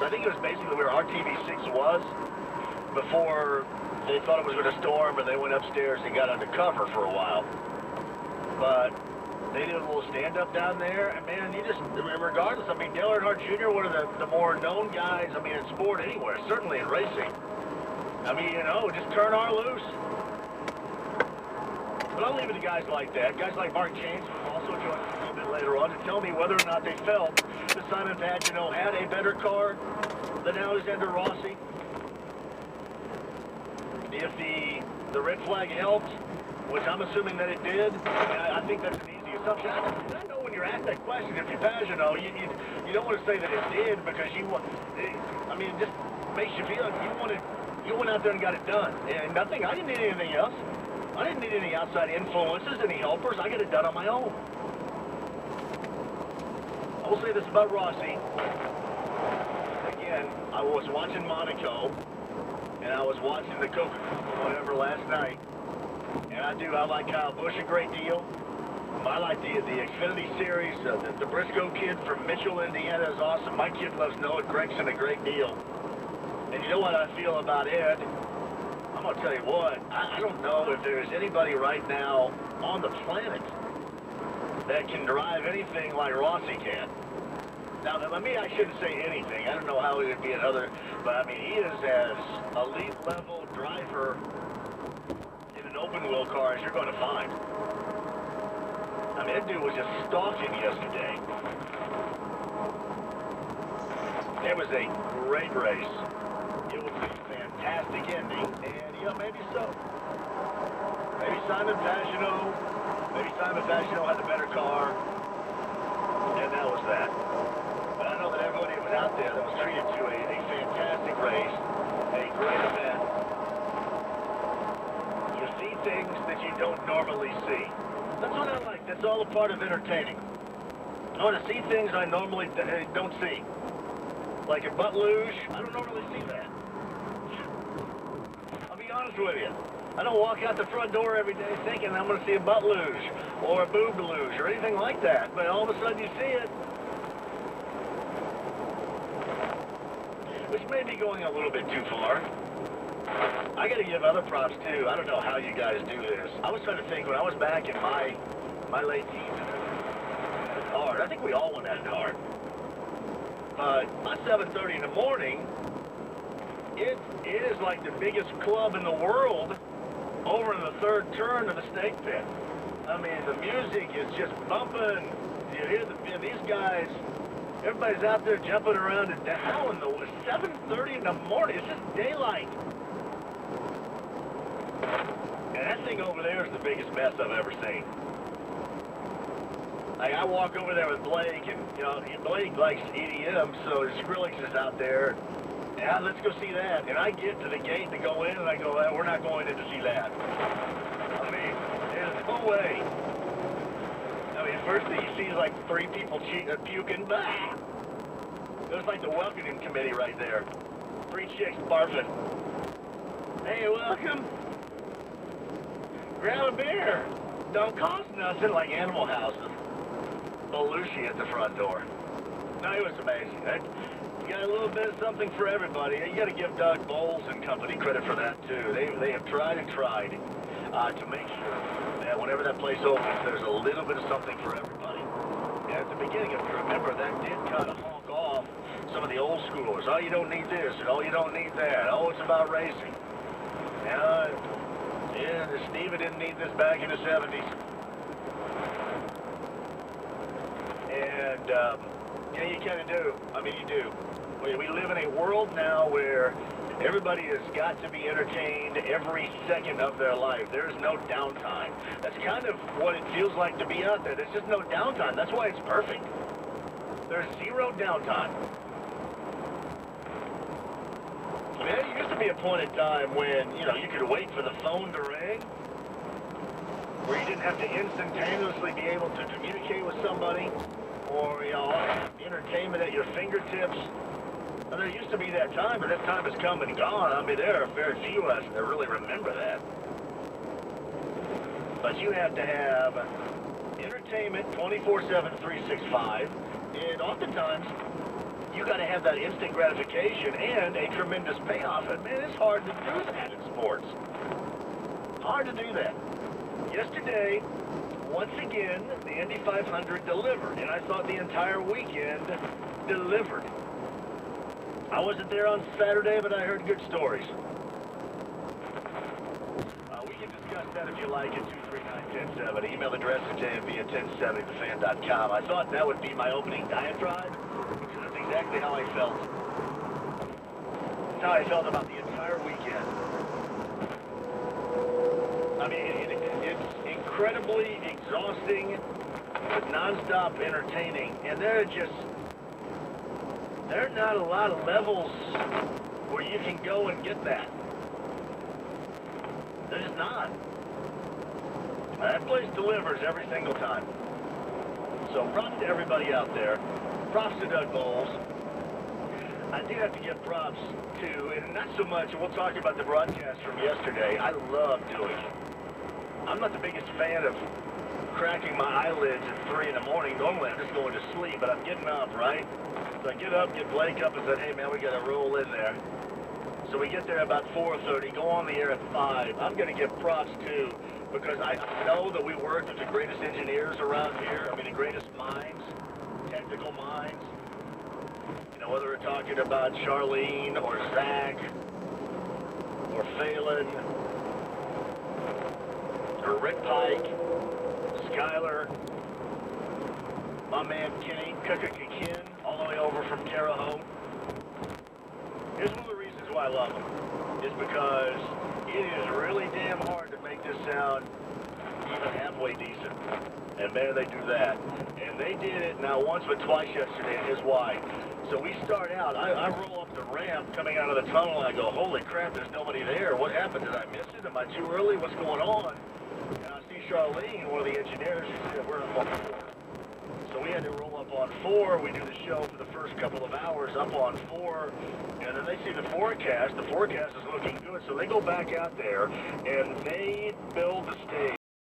I think it was basically where RTV6 was before they thought it was going to storm, and they went upstairs and got under cover for a while. But they did a little stand-up down there, and man, you just, regardless, I mean, Dale Earnhardt Jr., one of the more known guys, I mean, in sport anywhere, certainly in racing. I mean, you know, just turn our loose. But I'll leave it to guys like that, guys like Mark James, who also joined us a little bit later on, to tell me whether or not they felt that Simon Pagenaud had a better car than Alexander Rossi. If the red flag helped, which I'm assuming that it did, I think that's an easy assumption. I know when you're asked that question, if you're Pagenaud, you don't want to say that it did, because I mean, it just makes you feel like you went out there and got it done. And nothing, I didn't need anything else. I didn't need any outside influences, any helpers. I got it done on my own. I will say this about Rossi. Again, I was watching Monaco, and I was watching the Coca-Cola whatever last night. And I like Kyle Busch a great deal. I like the Xfinity Series. The Briscoe kid from Mitchell, Indiana is awesome. My kid loves Noah Gregson a great deal. And you know what I feel about Ed? I'm going to tell you what, I don't know if there's anybody right now on the planet that can drive anything like Rossi can. Now, I shouldn't say anything. I don't know how he would be another, but I mean, he is as elite level driver in an open wheel car as you're going to find. I mean, that dude was just stalking yesterday. It was a great race. It was a fantastic ending, and yeah, maybe so. Maybe Simon Pagenaud had the better car, and that was that. But I know that everybody that was out there that was treated to a fantastic race, a great event. You see things that you don't normally see. That's what I like. That's all a part of entertaining. I want to see things I normally don't see. Like a butt luge, I don't normally see that. I'll be honest with you. I don't walk out the front door every day thinking I'm going to see a butt luge or a boob luge or anything like that. But all of a sudden you see it. Which may be going a little bit too far. I got to give other props too. I don't know how you guys do this. I was trying to think when I was back in my late teens. It's hard. I think we all went at it hard. But by 7:30 in the morning, it is like the biggest club in the world over in the third turn of the steak pit. I mean, the music is just bumping. You hear these guys, everybody's out there jumping around and down. 7:30 in the morning, it's just daylight. And that thing over there is the biggest mess I've ever seen. Like, I walk over there with Blake, and, you know, Blake likes EDM, so Skrillex is out there. Yeah, let's go see that. And I get to the gate to go in, and I go, well, we're not going in to see that. I mean, there's no way. I mean, first thing you see is like 3 people puking. Bah! It was like the welcoming committee right there. 3 chicks barfing. Hey, welcome. Grab a beer. Don't cost nothing, like Animal Houses. Belushi at the front door. No, it was amazing. You got a little bit of something for everybody. You got to give Doug Bowles and company credit for that too. They have tried and tried to make sure that whenever that place opens, there's a little bit of something for everybody. And at the beginning, if you remember, that did kind of honk off some of the old schoolers. Oh, you don't need this, and oh, you don't need that. Oh, it's about racing. Yeah, Steven didn't need this back in the 70s. And, yeah, you kind of do. I mean, you do. We live in a world now where everybody has got to be entertained every second of their life. There's no downtime. That's kind of what it feels like to be out there. There's just no downtime. That's why it's perfect. There's zero downtime. I mean, there used to be a point in time when, you know, you could wait for the phone to ring, where you didn't have to instantaneously be able to communicate with somebody, or, you know, entertainment at your fingertips. Now, there used to be that time, but that time has come and gone. I mean, there are very few of us that really remember that. But you have to have entertainment 24/7, 365, and oftentimes you got to have that instant gratification and a tremendous payoff. And man, it's hard to do that in sports. Hard to do that. Yesterday, once again, the Indy 500 delivered, and I thought the entire weekend delivered. I wasn't there on Saturday, but I heard good stories. We can discuss that if you like at 239-1070. Email address at jmv@1070thefan.com. I thought that would be my opening diatribe, because that's exactly how I felt. That's how I felt about the entire weekend. I mean, it's incredibly exhausting, but nonstop entertaining, and there are not a lot of levels where you can go and get that. There's just not. That place delivers every single time. So props to everybody out there. Props to Doug Bowles. I do have to give props to, and not so much, and we'll talk about the broadcast from yesterday. I love doing it. I'm not the biggest fan of cracking my eyelids at 3 in the morning. Normally I'm just going to sleep, but I'm getting up, right? So I get up, get Blake up, and said, hey man, we got to roll in there. So we get there about 4:30, go on the air at 5. I'm going to give props too, because I know that we work with the greatest engineers around here. I mean, the greatest minds, technical minds. You know, whether we're talking about Charlene or Zach or Phelan or Rick Pike, Skyler, my man Kenny Kukakin, all the way over from Terre Haute. Here's one of the reasons why I love them, is because it is really damn hard to make this sound even halfway decent. And man, they do that. And they did it not once but twice yesterday, and here's why. So we start out, I roll up the ramp coming out of the tunnel, and I go, holy crap, there's nobody there. What happened? Did I miss it? Am I too early? What's going on? And I see Charlene, one of the engineers, she said, we're up on 4. So we had to roll up on 4. We do the show for the first couple of hours up on 4. And then they see the forecast. The forecast is looking good. So they go back out there and they build the stage.